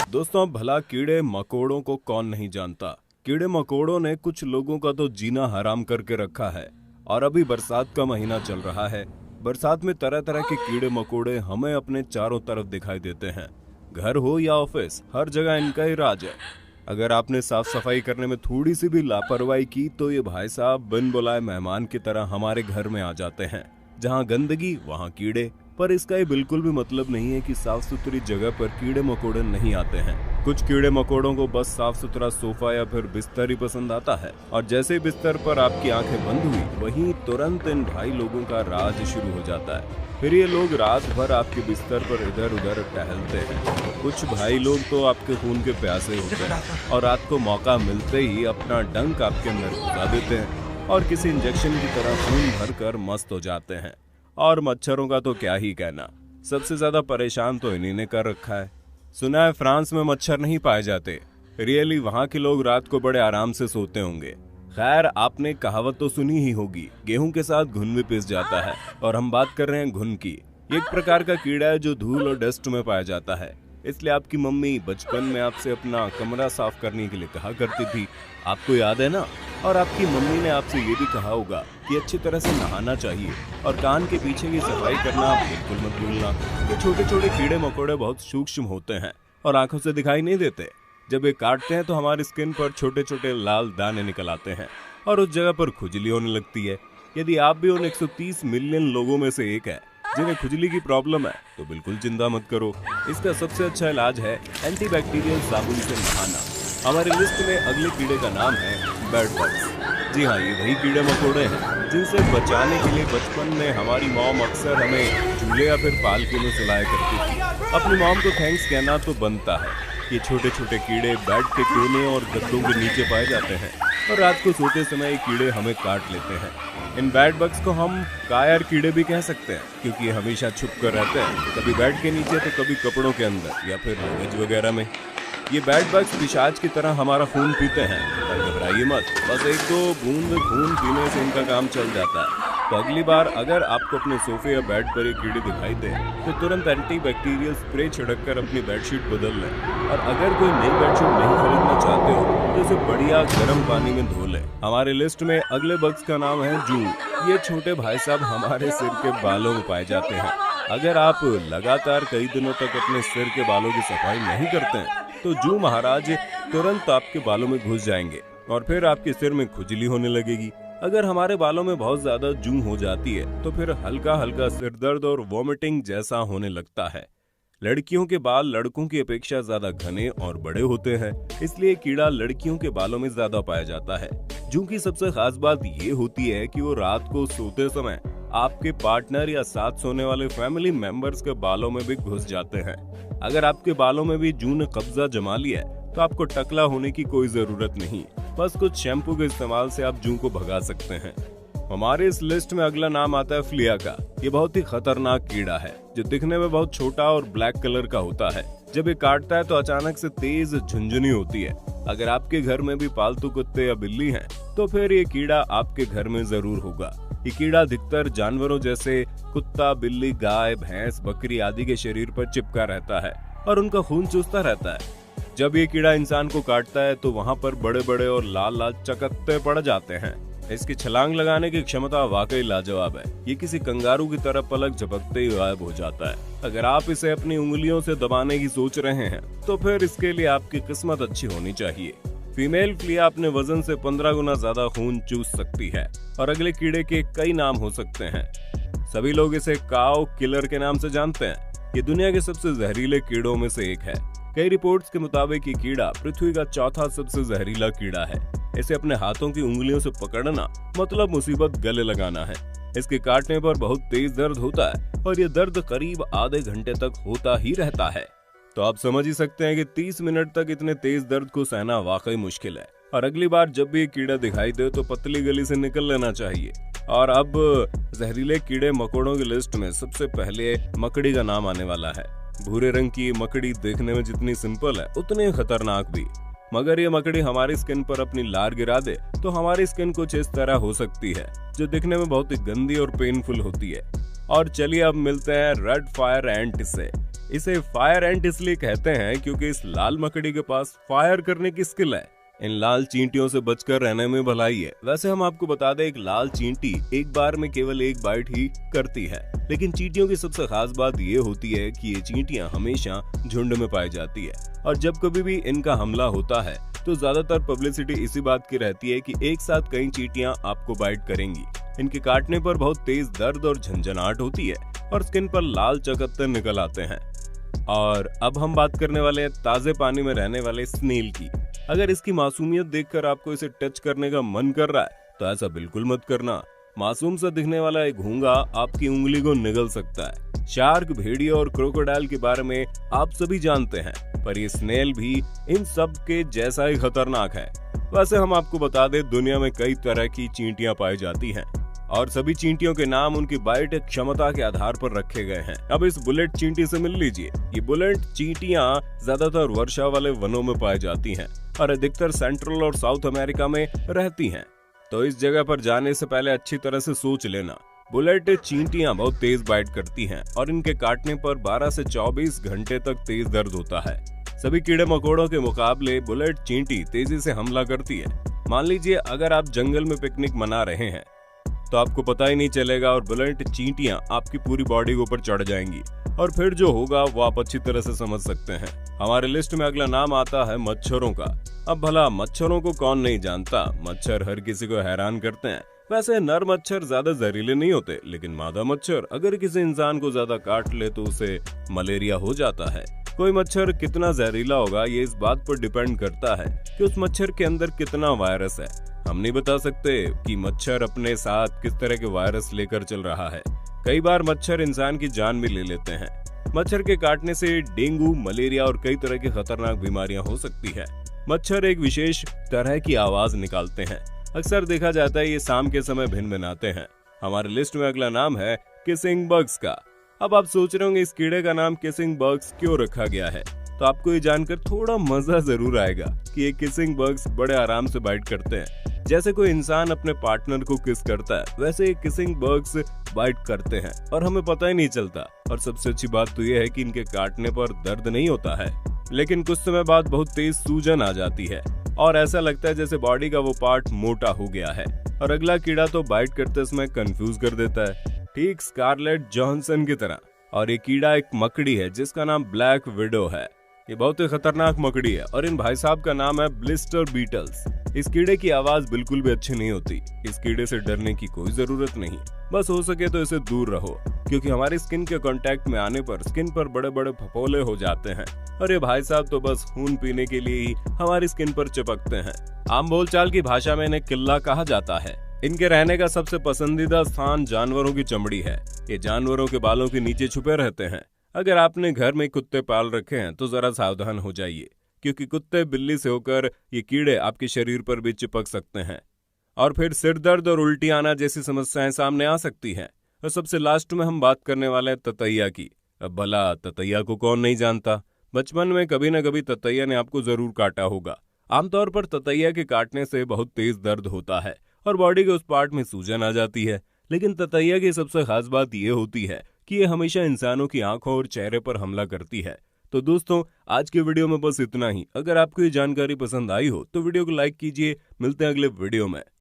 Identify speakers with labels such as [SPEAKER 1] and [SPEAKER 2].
[SPEAKER 1] दोस्तों, भला कीड़े मकोड़ों को कौन नहीं जानता। कीड़े मकोड़ों ने कुछ लोगों का तो जीना हराम करके रखा है। और अभी बरसात का महीना चल रहा है। बरसात में तरह तरह के कीड़े मकोड़े हमें अपने चारों तरफ दिखाई देते हैं। घर हो या ऑफिस, हर जगह इनका ही राज है। अगर आपने साफ सफाई करने में थोड़ी सी भी लापरवाही की तो ये भाई साहब बिन बुलाए मेहमान की तरह हमारे घर में आ जाते हैं। जहाँ गंदगी वहाँ कीड़े। पर इसका ये बिल्कुल भी मतलब नहीं है कि साफ सुथरी जगह पर कीड़े मकोड़े नहीं आते हैं। कुछ कीड़े मकोड़ों को बस साफ सुथरा सोफा या फिर बिस्तर ही पसंद आता है, और जैसे ही बिस्तर पर आपकी आंखें बंद हुई वहीं तुरंत इन भाई लोगों का राज शुरू हो जाता है। फिर ये लोग रात भर आपके बिस्तर पर इधर उधर टहलते हैं। कुछ भाई लोग तो आपके खून के प्यासे होते हैं और रात को मौका मिलते ही अपना डंक आपके अंदर घुसा देते हैं और किसी इंजेक्शन की तरह खून भर कर मस्त हो जाते हैं। और मच्छरों का तो क्या ही कहना, सबसे ज्यादा परेशान तो इन्हीं ने कर रखा है। सुना है फ्रांस में मच्छर नहीं पाए जाते। रियली वहाँ के लोग रात को बड़े आराम से सोते होंगे। खैर, आपने कहावत तो सुनी ही होगी, गेहूं के साथ घुन भी पिस जाता है। और हम बात कर रहे हैं घुन की। एक प्रकार का कीड़ा है जो धूल और डस्ट में पाया जाता है। इसलिए आपकी मम्मी बचपन में आपसे अपना कमरा साफ करने के लिए कहा करती थी, आपको याद है ना। और आपकी मम्मी ने आपसे ये भी कहा होगा कि अच्छी तरह से नहाना चाहिए और कान के पीछे की सफाई करना बिल्कुल मत भूलना। ये छोटे छोटे कीड़े मकोड़े बहुत सूक्ष्म होते हैं और आंखों से दिखाई नहीं देते। जब ये काटते हैं तो हमारी स्किन पर छोटे छोटे लाल दाने निकल आते हैं और उस जगह पर खुजली होने लगती है। यदि आप भी उन 130 मिलियन लोगों में से एक है जिन्हें खुजली की प्रॉब्लम है तो बिल्कुल चिंता मत करो। इसका सबसे अच्छा इलाज है एंटीबैक्टीरियल साबुन से नहाना। हमारी लिस्ट में अगले कीड़े का नाम है बेड बग्स। जी हाँ, ये वही कीड़े मकोड़े हैं जिनसे बचाने के लिए बचपन में हमारी मॉम अक्सर हमें चूल्हे या फिर पालकी में सुलाया करती थी। अपनी मॉम को थैंक्स कहना तो बनता है। ये छोटे छोटे कीड़े बेड के कोने और गद्दों के नीचे पाए जाते हैं और रात को सोते समय ये कीड़े हमें काट लेते हैं। इन बेड बग्स को हम कायर कीड़े भी कह सकते हैं क्योंकि ये हमेशा छुप कर रहते हैं, कभी बेड के नीचे तो कभी कपड़ों के अंदर या फिर लगेज वगैरह में। ये बेड बग्स पिशाच की तरह हमारा खून पीते हैं, पर घबराइए मत, बस 1-2 बूंद खून पीने से इनका काम चल जाता है। तो अगली बार अगर आपको अपने सोफे या बेड पर ये कीड़े दिखाई दे तो तुरंत एंटीबैक्टीरियल स्प्रे छिड़क कर अपनी बेडशीट बदल लें। और अगर कोई नई बेडशीट नहीं खरीदना चाहते हो तो इसे बढ़िया गर्म पानी में धो लें। हमारे लिस्ट में अगले बग्स का नाम है जू। ये छोटे भाई साहब हमारे सिर के बालों में पाए जाते हैं। अगर आप लगातार कई दिनों तक अपने सिर के बालों की सफाई नहीं करते हैं तो जू महाराज तुरंत आपके बालों में घुस जाएंगे और फिर आपके सिर में खुजली होने लगेगी। अगर हमारे बालों में बहुत ज्यादा जू हो जाती है तो फिर हल्का हल्का सिर दर्द और वॉमिटिंग जैसा होने लगता है। लड़कियों के बाल लड़कों की अपेक्षा ज्यादा घने और बड़े होते हैं, इसलिए कीड़ा लड़कियों के बालों में ज्यादा पाया जाता है। जू की सबसे खास बात ये होती है कि वो रात को सोते समय आपके पार्टनर या साथ सोने वाले फैमिली मेंबर्स के बालों में भी घुस जाते हैं। अगर आपके बालों में भी जू ने कब्जा जमा लिया है तो आपको टकला होने की कोई जरूरत नहीं, बस कुछ शैम्पू के इस्तेमाल से आप जू को भगा सकते हैं। हमारे इस लिस्ट में अगला नाम आता है फ्लिया का। ये बहुत ही खतरनाक कीड़ा है जो दिखने में बहुत छोटा और ब्लैक कलर का होता है। जब ये काटता है तो अचानक से तेज झुंझुनी होती है। अगर आपके घर में भी पालतू कुत्ते या बिल्ली हैं तो फिर ये कीड़ा आपके घर में जरूर होगा। ये कीड़ा अधिकतर जानवरों जैसे कुत्ता, बिल्ली, गाय, भैंस, बकरी आदि के शरीर पर चिपका रहता है और उनका खून चूसता रहता है। जब ये कीड़ा इंसान को काटता है तो वहाँ पर बड़े बड़े और लाल लाल चकत्ते पड़ जाते हैं। इसकी छलांग लगाने की क्षमता वाकई लाजवाब है। ये किसी कंगारू की तरह पलक झपकते ही गायब हो जाता है। अगर आप इसे अपनी उंगलियों से दबाने की सोच रहे हैं तो फिर इसके लिए आपकी किस्मत अच्छी होनी चाहिए। फीमेल फ्लिया अपने वजन से 15 गुना ज्यादा खून चूस सकती है और अगले कीड़े के कई नाम हो सकते हैं। सभी लोग इसे काऊ किलर के नाम से जानते हैं। ये दुनिया के सबसे जहरीले कीड़ों में से एक है। कई रिपोर्ट्स के मुताबिक ये कीड़ा पृथ्वी का चौथा सबसे जहरीला कीड़ा है। इसे अपने हाथों की उंगलियों से पकड़ना मतलब मुसीबत गले लगाना है। इसके काटने पर बहुत तेज दर्द होता है और ये दर्द करीब आधे घंटे तक होता ही रहता है। तो आप समझ ही सकते हैं कि 30 मिनट तक इतने तेज दर्द को सहना वाकई मुश्किल है। और अगली बार जब भी ये कीड़ा दिखाई दे तो पतली गली से निकल लेना चाहिए। और अब जहरीले कीड़े मकोड़ों की लिस्ट में सबसे पहले मकड़ी का नाम आने वाला है। भूरे रंग की मकड़ी देखने में जितनी सिंपल है उतनी खतरनाक भी। मगर ये मकड़ी हमारी स्किन पर अपनी लार गिरा दे तो हमारी स्किन कुछ इस तरह हो सकती है जो दिखने में बहुत ही गंदी और पेनफुल होती है। और चलिए अब मिलते हैं रेड फायर एंट से। इसे फायर एंट इसलिए कहते हैं क्योंकि इस लाल मकड़ी के पास फायर करने की स्किल है। इन लाल चींटियों से बचकर रहने में भलाई है। वैसे हम आपको बता दें, एक लाल चींटी एक बार में केवल एक बाइट ही करती है, लेकिन चींटियों की सबसे खास बात ये होती है कि ये चींटियां हमेशा झुंड में पाई जाती है और जब कभी भी इनका हमला होता है तो ज्यादातर पब्लिसिटी इसी बात की रहती है कि एक साथ कई चींटियां आपको बाइट करेंगी। इनके काटने पर बहुत तेज दर्द और झंझनाहट होती है और स्किन पर लाल चकत्ते निकल आते हैं। और अब हम बात करने वाले हैं ताजे पानी में रहने वाले स्नेल की। अगर इसकी मासूमियत देखकर आपको इसे टच करने का मन कर रहा है तो ऐसा बिल्कुल मत करना। मासूम सा दिखने वाला एक घोंगा आपकी उंगली को निगल सकता है। शार्क, भेड़िया और क्रोकोडाइल के बारे में आप सभी जानते हैं, पर ये स्नेल भी इन सब के जैसा ही खतरनाक है। वैसे हम आपको बता दें, दुनिया में कई तरह की चींटियां पाई जाती हैं और सभी चींटियों के नाम उनकी बाइट क्षमता के आधार पर रखे गए हैं। अब इस बुलेट चींटी से मिल लीजिए। ये बुलेट चींटियां ज्यादातर वर्षा वाले वनों में पाई जाती हैं और अधिकतर सेंट्रल और साउथ अमेरिका में रहती हैं। तो इस जगह पर जाने से पहले अच्छी तरह से सोच लेना। बुलेट चींटियां बहुत तेज बाइट करती हैं और इनके काटने पर 12 से 24 घंटे तक तेज दर्द होता है। सभी कीड़े मकोड़ों के मुकाबले बुलेट चींटी तेजी से हमला करती है। मान लीजिए अगर आप जंगल में पिकनिक मना रहे हैं तो आपको पता ही नहीं चलेगा और बुलेट चींटियां आपकी पूरी बॉडी के ऊपर चढ़ जाएंगी और फिर जो होगा वो आप अच्छी तरह से समझ सकते हैं। हमारे लिस्ट में अगला नाम आता है मच्छरों का। अब भला मच्छरों को कौन नहीं जानता, मच्छर हर किसी को हैरान करते हैं। वैसे नर मच्छर ज्यादा जहरीले नहीं होते, लेकिन मादा मच्छर अगर किसी इंसान को ज्यादा काट ले तो उसे मलेरिया हो जाता है। कोई मच्छर कितना जहरीला होगा ये इस बात पर डिपेंड करता है कि उस मच्छर के अंदर कितना वायरस है। हम नहीं बता सकते कि मच्छर अपने साथ किस तरह के वायरस लेकर चल रहा है। कई बार मच्छर इंसान की जान भी ले लेते हैं। मच्छर के काटने से डेंगू, मलेरिया और कई तरह की खतरनाक बीमारियां हो सकती है। मच्छर एक विशेष तरह की आवाज निकालते हैं। अक्सर देखा जाता है ये शाम के समय भिनभिनाते हैं। हमारे लिस्ट में अगला नाम है किसिंग बग्स का। अब आप सोच रहे होंगे इस कीड़े का नाम किसिंग बग्स क्यों रखा गया है, तो आपको ये जानकर थोड़ा मजा जरूर आएगा कि ये किसिंग बग्स बड़े आराम से बाइट करते हैं। जैसे कोई इंसान अपने पार्टनर को किस करता है, वैसे ये किसिंग बग्स बाइट करते हैं और हमें पता ही नहीं चलता। और सबसे अच्छी बात तो ये है कि इनके काटने पर दर्द नहीं होता है, लेकिन कुछ समय बाद बहुत तेज सूजन आ जाती है और ऐसा लगता है जैसे बॉडी का वो पार्ट मोटा हो गया है। और अगला कीड़ा तो बाइट करते समय कंफ्यूज कर देता है, ठीक स्कारलेट जॉनसन की तरह। और ये कीड़ा एक मकड़ी है जिसका नाम ब्लैक विडो है। ये बहुत ही खतरनाक मकड़ी है और इन भाई साहब का नाम है ब्लिस्टर बीटल्स। इस कीड़े की आवाज बिल्कुल भी अच्छी नहीं होती। इस कीड़े से डरने की कोई जरूरत नहीं, बस हो सके तो इसे दूर रहो, क्योंकि हमारी स्किन के कांटेक्ट में आने पर स्किन पर बड़े बड़े फफोले हो जाते हैं और ये भाई साहब तो बस खून पीने के लिए ही हमारी स्किन पर चिपकते हैं। आम बोलचाल की भाषा में इन्हें किल्ला कहा जाता है। इनके रहने का सबसे पसंदीदा स्थान जानवरों की चमड़ी है। ये जानवरों के बालों के नीचे छुपे रहते हैं। अगर आपने घर में कुत्ते पाल रखे हैं तो जरा सावधान हो जाइए, क्योंकि कुत्ते बिल्ली से होकर ये कीड़े आपके शरीर पर भी चिपक सकते हैं और फिर सिर दर्द और उल्टी आना जैसी समस्याएं सामने आ सकती हैं। और सबसे लास्ट में हम बात करने वाले हैं ततैया की। अब भला ततैया को कौन नहीं जानता। बचपन में कभी न कभी ततैया ने आपको जरूर काटा होगा। आमतौर पर ततैया के काटने से बहुत तेज दर्द होता है और बॉडी के उस पार्ट में सूजन आ जाती है, लेकिन ततैया की सबसे खास बात यह होती है कि ये हमेशा इंसानों की आंखों और चेहरे पर हमला करती है। तो दोस्तों, आज की वीडियो में बस इतना ही। अगर आपको ये जानकारी पसंद आई हो तो वीडियो को लाइक कीजिए। मिलते हैं अगले वीडियो में।